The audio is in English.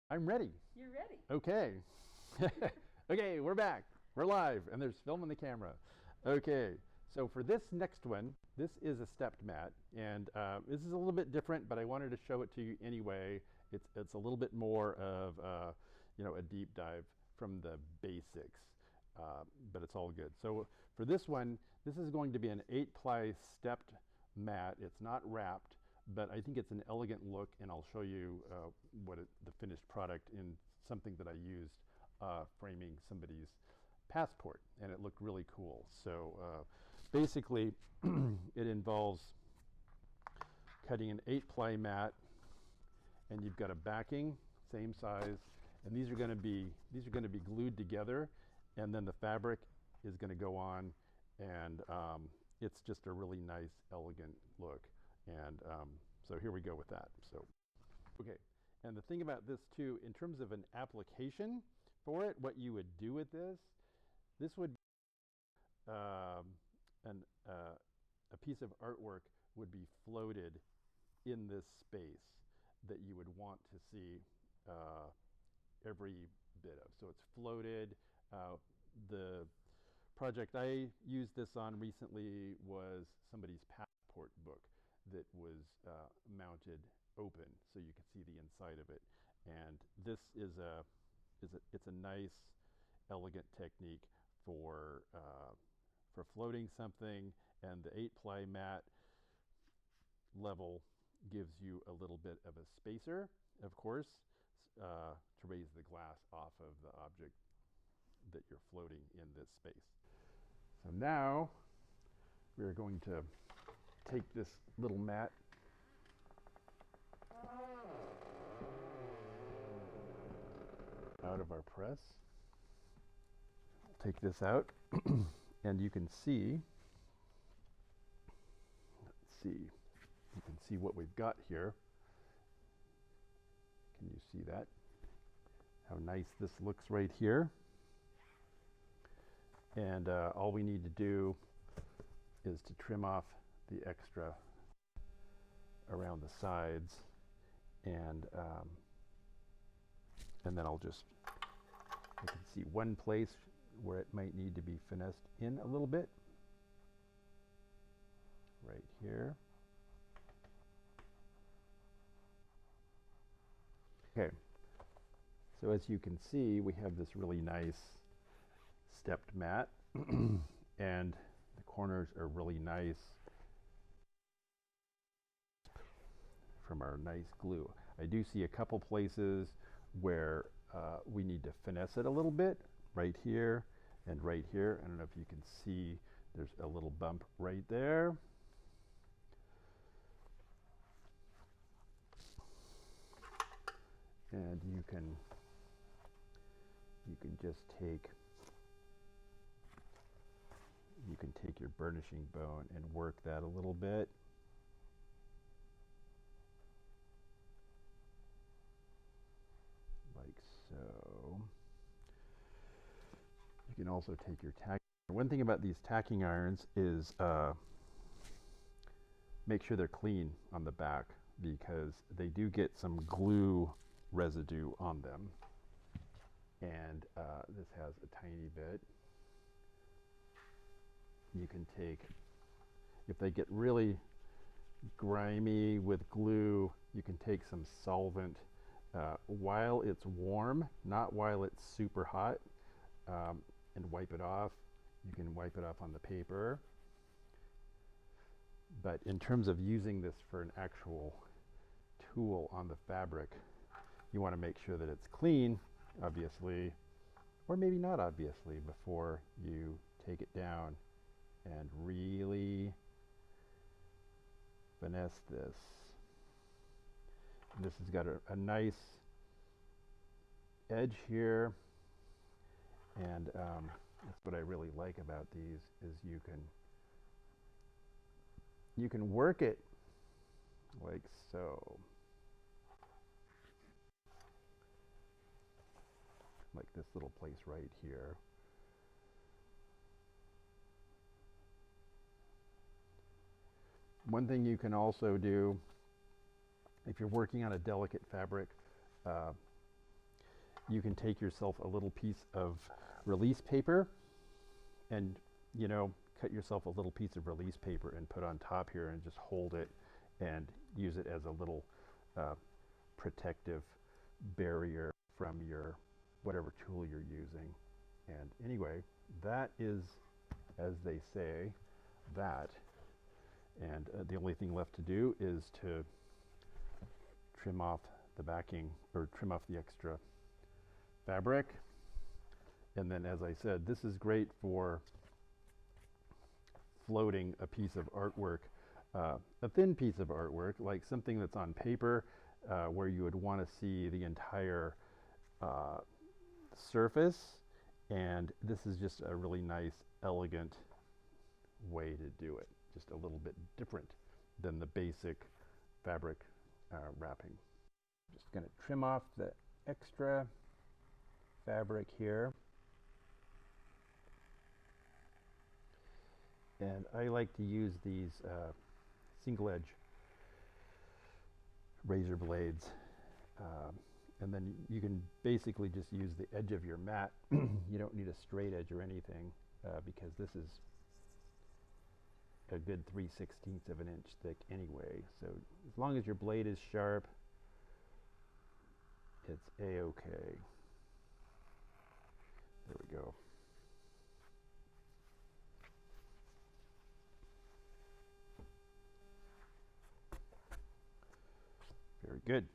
I'm ready. You're ready. Okay. Okay, we're back. We're live, and there's film in the camera. Okay, so for this next one, this is a stepped mat, and this is a little bit different, but I wanted to show it to you anyway. It's a little bit more of a deep dive from the basics, but it's all good. So for this one, this is going to be an 8-ply stepped mat. It's not wrapped, but I think it's an elegant look, and I'll show you the finished product in something that I used framing somebody's passport, and it looked really cool. So basically, it involves cutting an 8-ply mat, and you've got a backing, same size, and these are going to be glued together, and then the fabric is going to go on, and it's just a really nice, elegant look. And so here we go with that. So, okay. And the thing about this too, in terms of an application for it, what you would do with this would be a piece of artwork would be floated in this space that you would want to see every bit of. So it's floated. The project I used this on recently was somebody's passport book that was mounted open, so you could see the inside of it. And this it's a nice, elegant technique for floating something, and the 8-ply mat level gives you a little bit of a spacer, of course, to raise the glass off of the object that you're floating in this space. So now we're going to take this little mat out of our press. I'll take this out and you can see, you can see what we've got here. Can you see that? How nice this looks right here. And all we need to do is to trim off the extra around the sides, and then I can see one place where it might need to be finessed in a little bit, right here. Okay, so as you can see, we have this really nice stepped mat, and the corners are really nice from our nice glue. I do see a couple places where we need to finesse it a little bit, right here and right here. I don't know if you can see, there's a little bump right there. And you can just take your burnishing bone and work that a little bit. Like so. You can also take your tack. One thing about these tacking irons is make sure they're clean on the back, because they do get some glue residue on them. And this has a tiny bit. You can take, if they get really grimy with glue, you can take some solvent while it's warm, not while it's super hot, and wipe it off. You can wipe it off on the paper. But in terms of using this for an actual tool on the fabric, you want to make sure that it's clean, obviously, or maybe not obviously, before you take it down and really finesse this. And this has got a nice edge here, and that's what I really like about these, is you can work it like so, like this little place right here. One thing you can also do, if you're working on a delicate fabric, you can take yourself a little piece of release paper and, you know, cut yourself a little piece of release paper and put on top here and just hold it and use it as a little protective barrier from your whatever tool you're using. And anyway, that is, as they say, that. And the only thing left to do is to trim off the backing, or trim off the extra fabric. And then, as I said, this is great for floating a piece of artwork, a thin piece of artwork, like something that's on paper, where you would want to see the entire surface. And this is just a really nice, elegant way to do it. Just a little bit different than the basic fabric wrapping. Just going to trim off the extra fabric here. And I like to use these single edge razor blades. And then you can basically just use the edge of your mat. You don't need a straight edge or anything, because this is a good 3/16 of an inch thick anyway. So as long as your blade is sharp, it's a-okay. There we go. Very good.